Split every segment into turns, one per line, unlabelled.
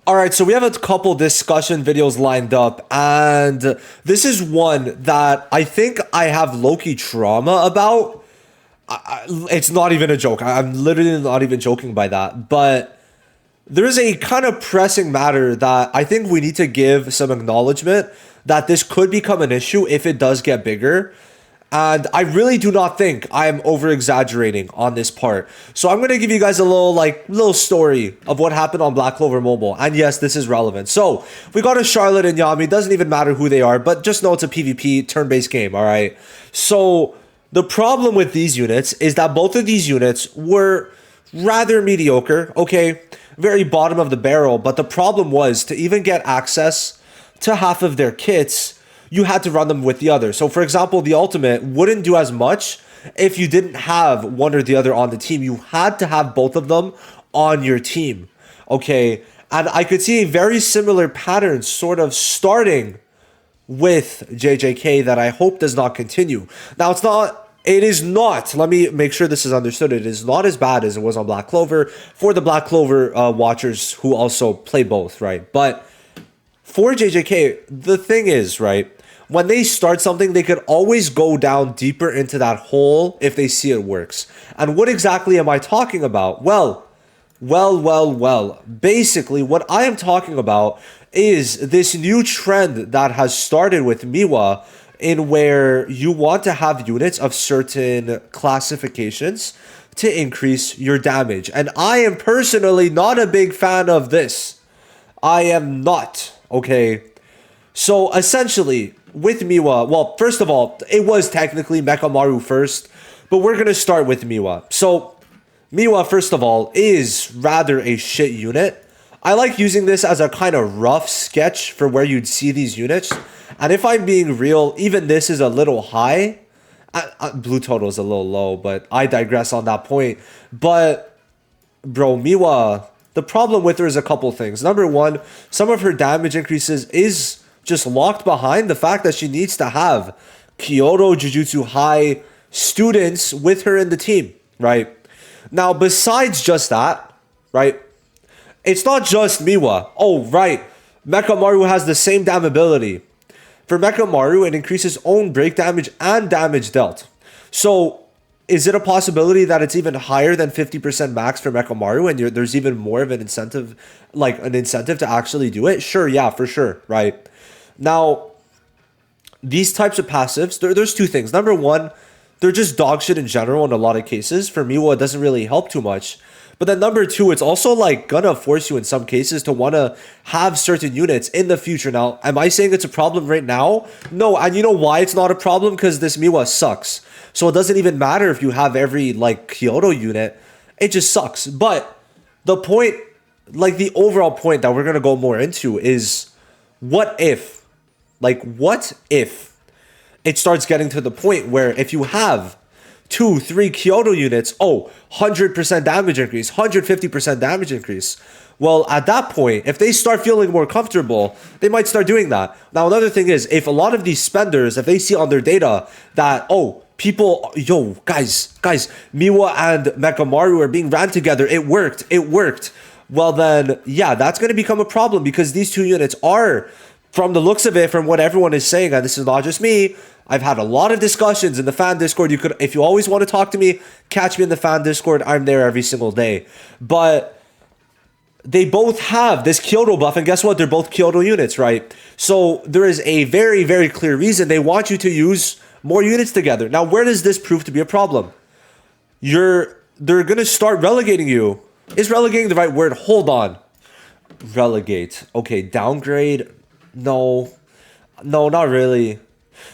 All right, so we have a couple discussion videos lined up, and this is one that I think I have low-key trauma about. It's not even a joke. I'm literally not even joking by that. But there is a kind of pressing matter that I think we need to give some acknowledgement that this could become an issue if it does get bigger. And I really do not think I'm over exaggerating on this part. So I'm going to give you guys a little story of what happened on Black Clover Mobile. And yes, this is relevant. So we got a Charlotte and Yami. Doesn't even matter who they are, but just know it's a PvP turn-based game. All right. So the problem with these units is that both of these units were rather mediocre. Okay. Very bottom of the barrel. But the problem was to even get access to half of their kits, you had to run them with the other. So for example, the ultimate wouldn't do as much if you didn't have one or the other on the team. You had to have both of them on your team. Okay. And I could see a very similar pattern sort of starting with JJK that I hope does not continue. Now it is not, let me make sure this is understood. It is not as bad as it was on Black Clover for the Black Clover watchers who also play both, right? But for JJK, the thing is, right, when they start something, they could always go down deeper into that hole if they see it works. And what exactly am I talking about? Well. Basically, what I am talking about is this new trend that has started with Miwa, in where you want to have units of certain classifications to increase your damage. And I am personally not a big fan of this. I am not. Okay. So essentially, with Miwa, well, first of all, it was technically Mechamaru first, but we're going to start with Miwa. So Miwa, first of all, is rather a shit unit. I like using this as a kind of rough sketch for where you'd see these units. And if I'm being real, even this is a little high. Blue total is a little low, but I digress on that point. But, bro, Miwa, the problem with her is a couple things. Number one, some of her damage increases is just locked behind the fact that she needs to have Kyoto Jujutsu High students with her in the team, right? Now, besides just that, right, it's not just Miwa. Oh, right, Mechamaru has the same damn ability. For Mechamaru, it increases own break damage and damage dealt. So, is it a possibility that it's even higher than 50% max for Mechamaru and there's even more of an incentive, like an incentive to actually do it? Sure, yeah, for sure, right? Now, these types of passives, there's two things. Number one, they're just dog shit in general in a lot of cases. For Miwa, it doesn't really help too much. But then number two, it's also like gonna force you in some cases to want to have certain units in the future. Now, am I saying it's a problem right now? No, and you know why it's not a problem? Because this Miwa sucks. So it doesn't even matter if you have every like Kyoto unit. It just sucks. But the point, like the overall point that we're gonna go more into is what if it starts getting to the point where if you have 2-3 Kyoto units, 100% damage increase, 150% damage increase. Well, at that point, if they start feeling more comfortable, they might start doing that. Now, another thing is, if a lot of these spenders, if they see on their data that, guys, Miwa and Mechamaru are being ran together, it worked. Well, then, yeah, that's going to become a problem because these two units are, from the looks of it, from what everyone is saying, and this is not just me, I've had a lot of discussions in the fan Discord. You could, if you always want to talk to me, catch me in the fan Discord. I'm there every single day. But they both have this Kyoto buff, and guess what? They're both Kyoto units, right? So there is a very, very clear reason they want you to use more units together. Now, where does this prove to be a problem? They're gonna start relegating you. Is relegating the right word? Hold on. Relegate. Okay, downgrade. No, not really.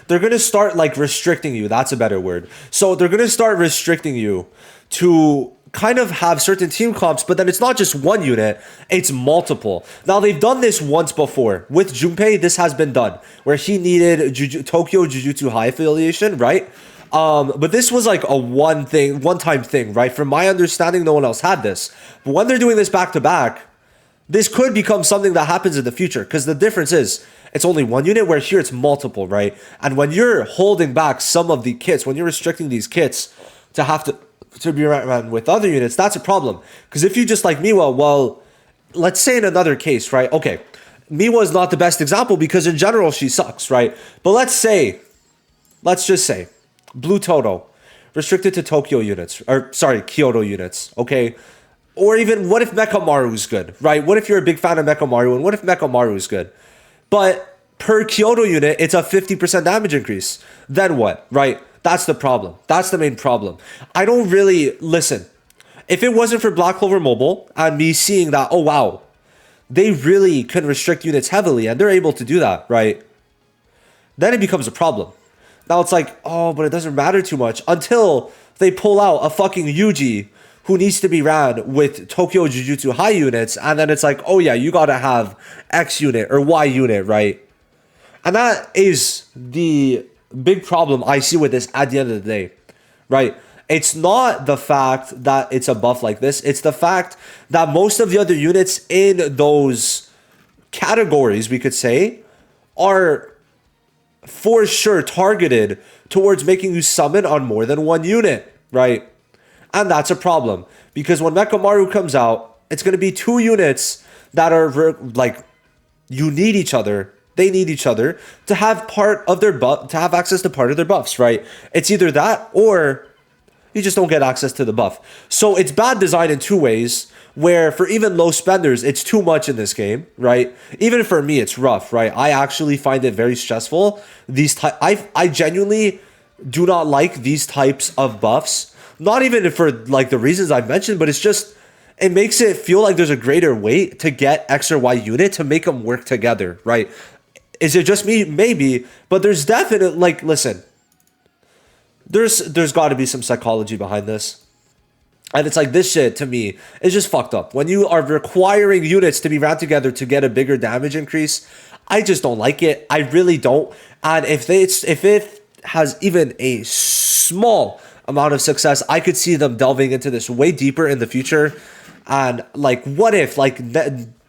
They're going to start like restricting you. That's a better word. So they're going to start restricting you to kind of have certain team comps, but then it's not just one unit, it's multiple. Now, they've done this once before. With Junpei, this has been done, where he needed Tokyo Jujutsu High affiliation, right? But this was like a one-time thing, right? From my understanding, no one else had this. But when they're doing this back-to-back, this could become something that happens in the future, because the difference is it's only one unit, where here it's multiple, right? And when you're holding back some of the kits, when you're restricting these kits to have to be ran with other units, that's a problem. Because if you just like Miwa, well, let's say in another case, right? Okay, Miwa is not the best example because in general she sucks, right? But let's just say, Blue Toto, restricted to Tokyo units, or sorry, Kyoto units, okay? Or even, what if Mechamaru is good, right? What if you're a big fan of Mechamaru, and what if Mechamaru is good? But per Kyoto unit, it's a 50% damage increase. Then what, right? That's the problem. That's the main problem. I don't really, listen, if it wasn't for Black Clover Mobile and me seeing that, oh wow, they really can restrict units heavily and they're able to do that, right? Then it becomes a problem. Now it's like, oh, but it doesn't matter too much until they pull out a fucking Yuji who needs to be ran with Tokyo Jujutsu high units, and then it's like, oh yeah, you gotta have X unit or Y unit, right? And that is the big problem I see with this at the end of the day, right? It's not the fact that it's a buff like this. It's the fact that most of the other units in those categories, we could say, are for sure targeted towards making you summon on more than one unit, right? And that's a problem because when Mechamaru comes out, it's going to be two units that are like, you need each other. They need each other to have part of their buff, to have access to part of their buffs, right? It's either that or you just don't get access to the buff. So it's bad design in two ways, where for even low spenders, it's too much in this game, right? Even for me, it's rough, right? I actually find it very stressful. I genuinely do not like these types of buffs. Not even for like the reasons I've mentioned, but it's just, it makes it feel like there's a greater weight to get X or Y unit to make them work together, right? Is it just me? Maybe, but there's definitely, like, listen, there's got to be some psychology behind this. And it's like, this shit to me is just fucked up. When you are requiring units to be ran together to get a bigger damage increase, I just don't like it. I really don't. And if it has even a small amount of success, I could see them delving into this way deeper in the future. And like, what if like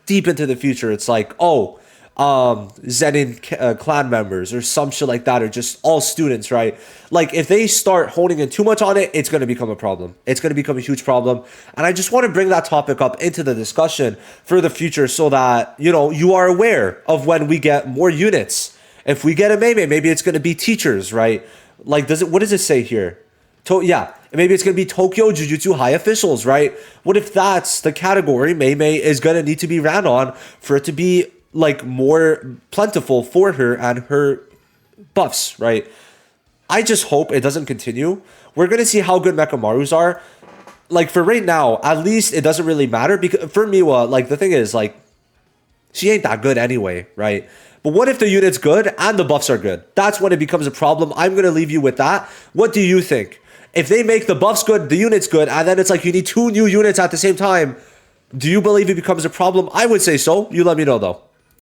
deep into the future, it's like, oh, Zenin clan members or some shit like that, or just all students, right? Like if they start honing in too much on it, it's going to become a problem. It's going to become a huge problem. And I just want to bring that topic up into the discussion for the future so that, you know, you are aware of when we get more units. If we get a Meimei, maybe it's going to be teachers, right? Like, what does it say here? Yeah, maybe it's going to be Tokyo Jujutsu High officials, right? What if that's the category Meimei is going to need to be ran on for it to be like more plentiful for her and her buffs, right? I just hope it doesn't continue. We're going to see how good Mechamaru's are. Like for right now, at least it doesn't really matter because for Miwa, like the thing is like, she ain't that good anyway, right? But what if the unit's good and the buffs are good? That's when it becomes a problem. I'm going to leave you with that. What do you think? If they make the buffs good, the unit's good, and then it's like you need two new units at the same time, do you believe it becomes a problem? I would say so. You let me know though.